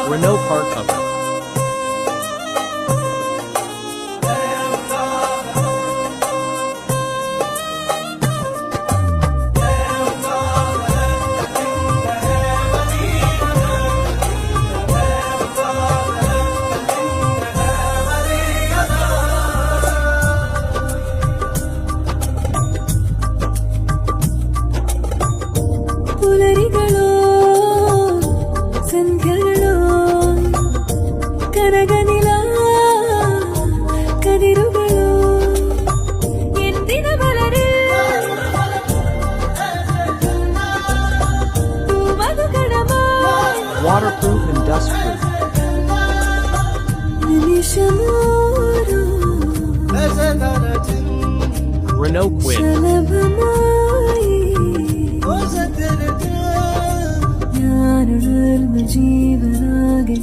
Renault car cover. പുലരികളോ സന്ധ്യകളോ കനകനില കതിരുകളോ എന്തിനു വളരിൽ പൂമധുകണമായി Waterproof and dustproof. നിമിഷമോരോ Renault Kwid. ശലഭമായി ഞാനുണർന്ന ജീവനാകെ